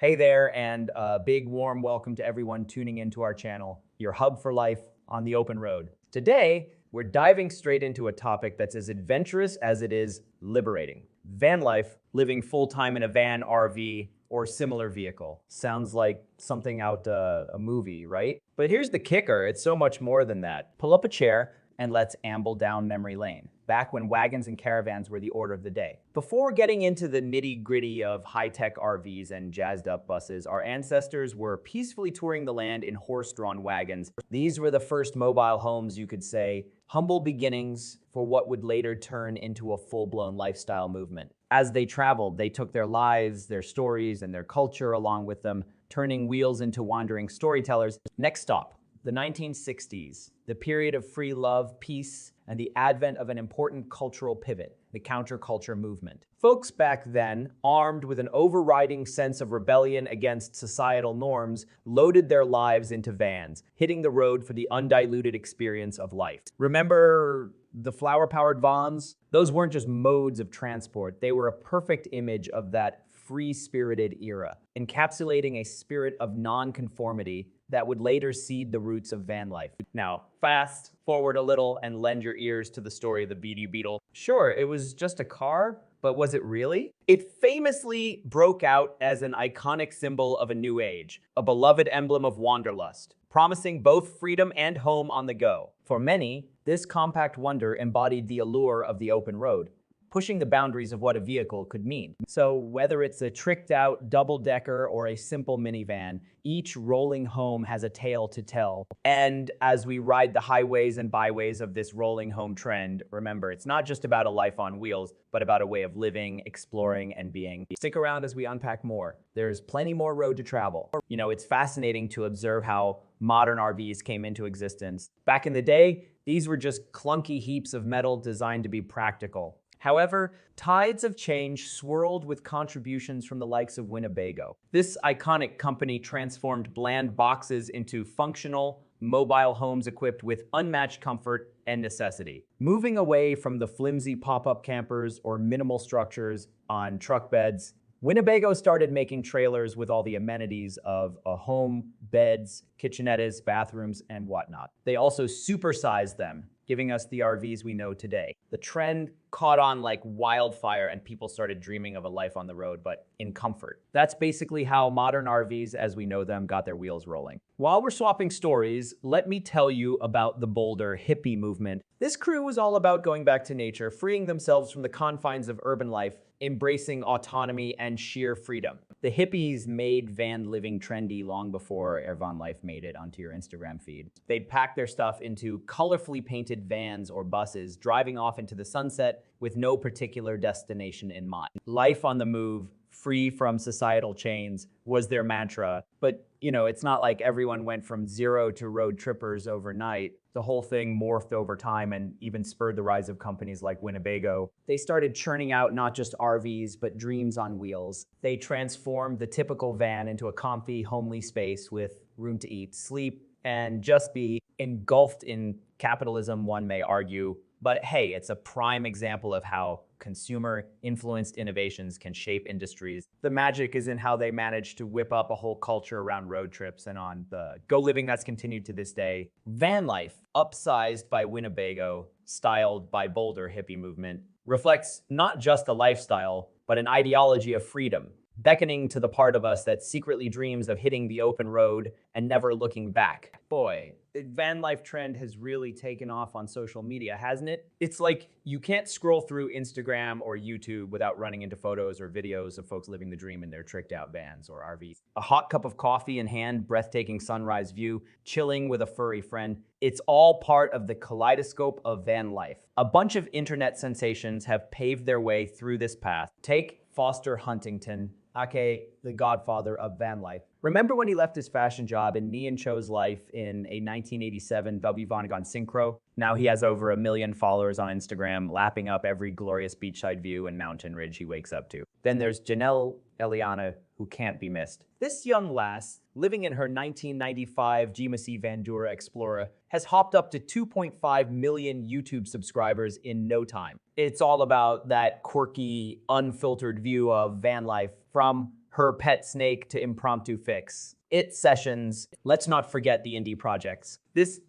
Hey there, and a big warm welcome to everyone tuning into our channel, your hub for life on the open road. Today, we're diving straight into a topic that's as adventurous as it is liberating. Van life, living full-time in a van, RV, or similar vehicle. Sounds like something out a movie, right? But here's the kicker, it's so much more than that. Pull up a chair and let's amble down memory lane, back when wagons and caravans were the order of the day. Before getting into the nitty-gritty of high-tech RVs and jazzed-up buses, our ancestors were peacefully touring the land in horse-drawn wagons. These were the first mobile homes, you could say, humble beginnings for what would later turn into a full-blown lifestyle movement. As they traveled, they took their lives, their stories, and their culture along with them, turning wheels into wandering storytellers. Next stop, the 1960s, the period of free love, peace, and the advent of an important cultural pivot, the counterculture movement. Folks back then, armed with an overriding sense of rebellion against societal norms, loaded their lives into vans, hitting the road for the undiluted experience of life. Remember the flower-powered vans? Those weren't just modes of transport, they were a perfect image of that free-spirited era, encapsulating a spirit of non-conformity that would later seed the roots of van life. Now, fast forward a little and lend your ears to the story of the Beetle. Sure, it was just a car, but was it really? It famously broke out as an iconic symbol of a new age, a beloved emblem of wanderlust, promising both freedom and home on the go. For many, this compact wonder embodied the allure of the open road, pushing the boundaries of what a vehicle could mean. So whether it's a tricked-out double-decker or a simple minivan, each rolling home has a tale to tell. And as we ride the highways and byways of this rolling home trend, remember, it's not just about a life on wheels, but about a way of living, exploring, and being. Stick around as we unpack more. There's plenty more road to travel. You know, it's fascinating to observe how modern RVs came into existence. Back in the day, these were just clunky heaps of metal designed to be practical. However, tides of change swirled with contributions from the likes of Winnebago. This iconic company transformed bland boxes into functional, mobile homes equipped with unmatched comfort and necessity. Moving away from the flimsy pop-up campers or minimal structures on truck beds, Winnebago started making trailers with all the amenities of a home, beds, kitchenettes, bathrooms, and whatnot. They also supersized them, giving us the RVs we know today. The trend caught on like wildfire and people started dreaming of a life on the road, but in comfort. That's basically how modern RVs as we know them got their wheels rolling. While we're swapping stories, let me tell you about the Boulder hippie movement. This crew was all about going back to nature, freeing themselves from the confines of urban life, embracing autonomy and sheer freedom. The hippies made van living trendy long before VANLIFE made it onto your Instagram feed. They'd pack their stuff into colorfully painted vans or buses, driving off into the sunset with no particular destination in mind. Life on the move, free from societal chains, was their mantra. But, you know, it's not like everyone went from zero to road trippers overnight. The whole thing morphed over time and even spurred the rise of companies like Winnebago. They started churning out not just RVs, but dreams on wheels. They transformed the typical van into a comfy, homely space with room to eat, sleep, and just be engulfed in capitalism, one may argue. But hey, it's a prime example of how consumer-influenced innovations can shape industries. The magic is in how they managed to whip up a whole culture around road trips and on the go-living that's continued to this day. Van life, upsized by Winnebago, styled by Boulder hippie movement, reflects not just a lifestyle, but an ideology of freedom, beckoning to the part of us that secretly dreams of hitting the open road and never looking back. Boy, the van life trend has really taken off on social media, hasn't it? It's like you can't scroll through Instagram or YouTube without running into photos or videos of folks living the dream in their tricked out vans or RVs. A hot cup of coffee in hand, breathtaking sunrise view, chilling with a furry friend. It's all part of the kaleidoscope of van life. A bunch of internet sensations have paved their way through this path. Take Foster Huntington, aka the godfather of van life. Remember when he left his fashion job and Nian chose life in a 1987 W Vonnegut Synchro? Now he has over 1 million followers on Instagram, lapping up every glorious beachside view and mountain ridge he wakes up to. Then there's Janelle Eliana, who can't be missed. This young lass, living in her 1995 GMC Vandura Explorer, has hopped up to 2.5 million YouTube subscribers in no time. It's all about that quirky, unfiltered view of van life from her pet snake to impromptu fix, it sessions. Let's not forget the indie projects. This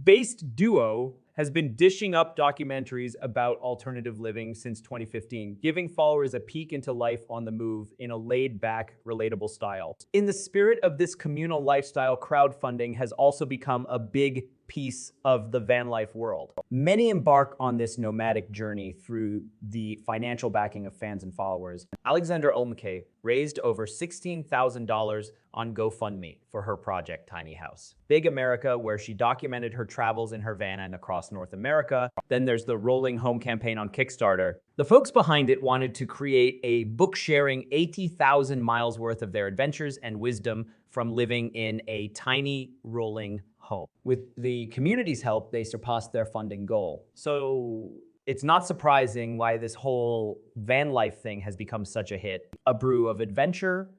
based duo has been dishing up documentaries about alternative living since 2015, giving followers a peek into life on the move in a laid-back, relatable style. In the spirit of this communal lifestyle, crowdfunding has also become a big piece of the van life world. Many embark on this nomadic journey through the financial backing of fans and followers. Alexander Olmke raised over $16,000 on GoFundMe for her project Tiny House. Big America, where she documented her travels in her van and across North America. Then there's the Rolling Home campaign on Kickstarter. The folks behind it wanted to create a book sharing 80,000 miles worth of their adventures and wisdom from living in a tiny rolling home. With the community's help, they surpassed their funding goal. So it's not surprising why this whole van life thing has become such a hit. A brew of adventure,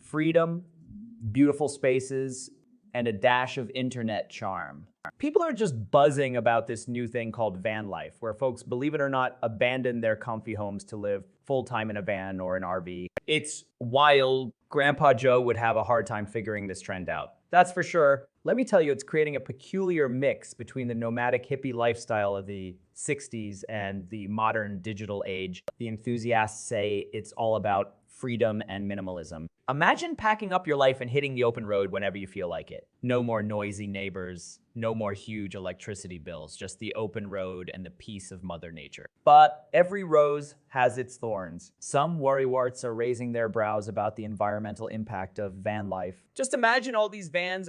freedom, beautiful spaces, and a dash of internet charm. People are just buzzing about this new thing called van life, where folks, believe it or not, abandon their comfy homes to live full-time in a van or an RV. It's wild. Grandpa Joe would have a hard time figuring this trend out. That's for sure. Let me tell you, it's creating a peculiar mix between the nomadic hippie lifestyle of the 60s and the modern digital age. The enthusiasts say it's all about freedom and minimalism. Imagine packing up your life and hitting the open road whenever you feel like it. No more noisy neighbors, no more huge electricity bills, just the open road and the peace of Mother Nature. But every rose has its thorns. Some worrywarts are raising their brows about the environmental impact of van life. Just imagine all these vans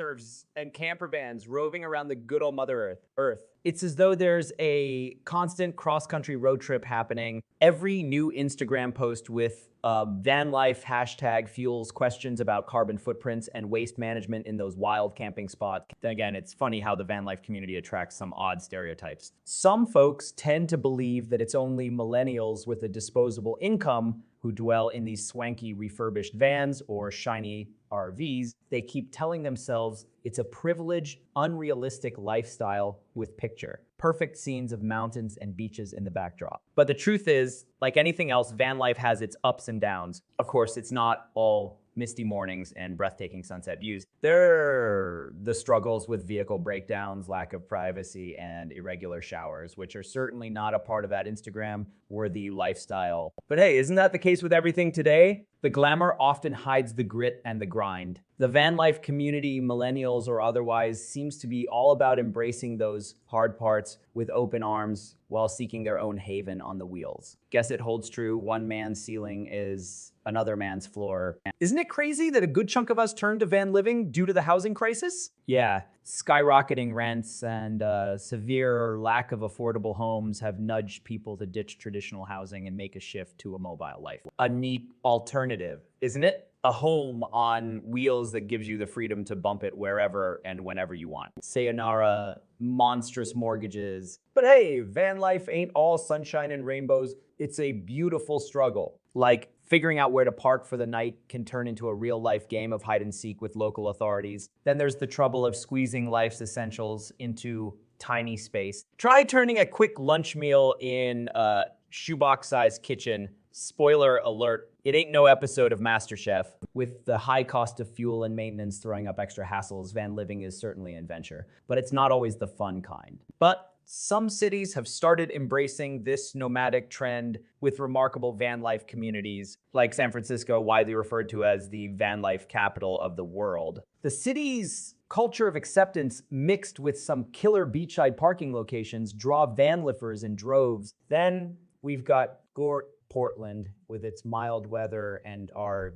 and camper vans roving around the good old Mother Earth. It's as though there's a constant cross-country road trip happening. Every new Instagram post with van life hashtag fuels questions about carbon footprints and waste management in those wild camping spots. Then again, it's funny how the van life community attracts some odd stereotypes. Some folks tend to believe that it's only millennials with a disposable income who dwell in these swanky refurbished vans or shiny RVs. They keep telling themselves it's a privileged, unrealistic lifestyle with picture. Perfect scenes of mountains and beaches in the backdrop. But the truth is, like anything else, van life has its ups and downs. Of course, it's not all misty mornings and breathtaking sunset views. There are the struggles with vehicle breakdowns, lack of privacy, and irregular showers, which are certainly not a part of that Instagram-worthy lifestyle. But hey, isn't that the case with everything today? The glamour often hides the grit and the grind. The van life community, millennials or otherwise, seems to be all about embracing those hard parts with open arms while seeking their own haven on the wheels. Guess it holds true. One man's ceiling is another man's floor. Isn't it crazy that a good chunk of us turned to van living due to the housing crisis? Yeah, skyrocketing rents and severe lack of affordable homes have nudged people to ditch traditional housing and make a shift to a mobile life. A neat alternative, isn't it? A home on wheels that gives you the freedom to bump it wherever and whenever you want. Sayonara, monstrous mortgages. But hey, van life ain't all sunshine and rainbows. It's a beautiful struggle. Like figuring out where to park for the night can turn into a real-life game of hide and seek with local authorities. Then there's the trouble of squeezing life's essentials into tiny space. Try turning a quick lunch meal in a shoebox-sized kitchen. Spoiler alert, it ain't no episode of MasterChef. With the high cost of fuel and maintenance throwing up extra hassles, van living is certainly an adventure, but it's not always the fun kind. But some cities have started embracing this nomadic trend with remarkable van life communities, like San Francisco, widely referred to as the van life capital of the world. The city's culture of acceptance, mixed with some killer beachside parking locations, draw van lifers in droves. Then we've got Portland with its mild weather and our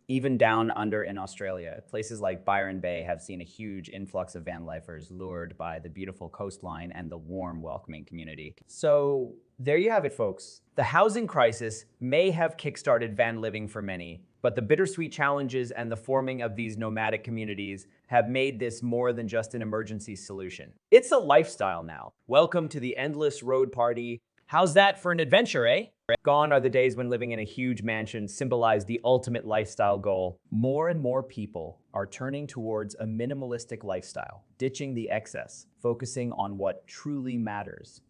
even down under in Australia. Places like Byron Bay have seen a huge influx of van lifers lured by the beautiful coastline and the warm, welcoming community. So there you have it, folks. The housing crisis may have kickstarted van living for many, but the bittersweet challenges and the forming of these nomadic communities have made this more than just an emergency solution. It's a lifestyle now. Welcome to the endless road party. How's that for an adventure, eh? Gone are the days when living in a huge mansion symbolized the ultimate lifestyle goal. More and more people are turning towards a minimalistic lifestyle, ditching the excess, focusing on what truly matters.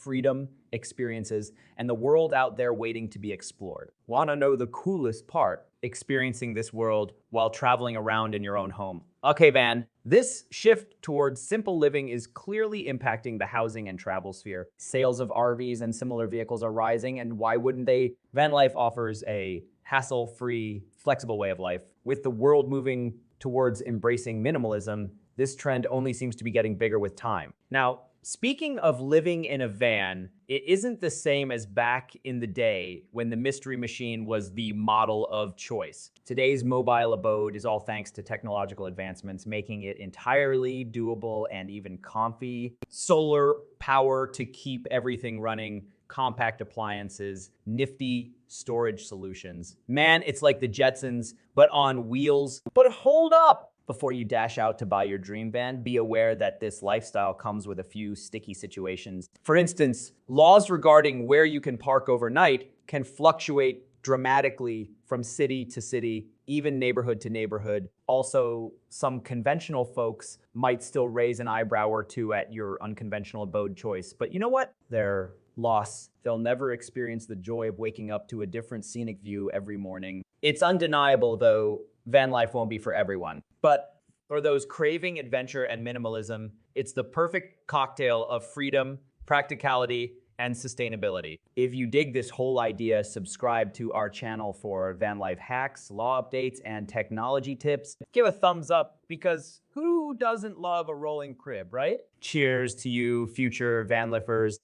freedom, experiences, and the world out there waiting to be explored. Wanna know the coolest part? Experiencing this world while traveling around in your own home. Okay, Van, this shift towards simple living is clearly impacting the housing and travel sphere. Sales of RVs and similar vehicles are rising, and why wouldn't they? Van Life offers a hassle-free, flexible way of life. With the world moving towards embracing minimalism, this trend only seems to be getting bigger with time. Now, speaking of living in a van, it isn't the same as back in the day when the Mystery Machine was the model of choice. Today's mobile abode is all thanks to technological advancements, making it entirely doable and even comfy. Solar power to keep everything running, compact appliances, nifty storage solutions. Man, it's like the Jetsons, but on wheels. But hold up! Before you dash out to buy your dream van, be aware that this lifestyle comes with a few sticky situations. For instance, laws regarding where you can park overnight can fluctuate dramatically from city to city, even neighborhood to neighborhood. Also, some conventional folks might still raise an eyebrow or two at your unconventional abode choice. But you know what? They're lost. They'll never experience the joy of waking up to a different scenic view every morning. It's undeniable, though, van life won't be for everyone. But for those craving adventure and minimalism, it's the perfect cocktail of freedom, practicality, and sustainability. If you dig this whole idea, subscribe to our channel for van life hacks, law updates, and technology tips. Give a thumbs up because who doesn't love a rolling crib, right? Cheers to you, future van lifers.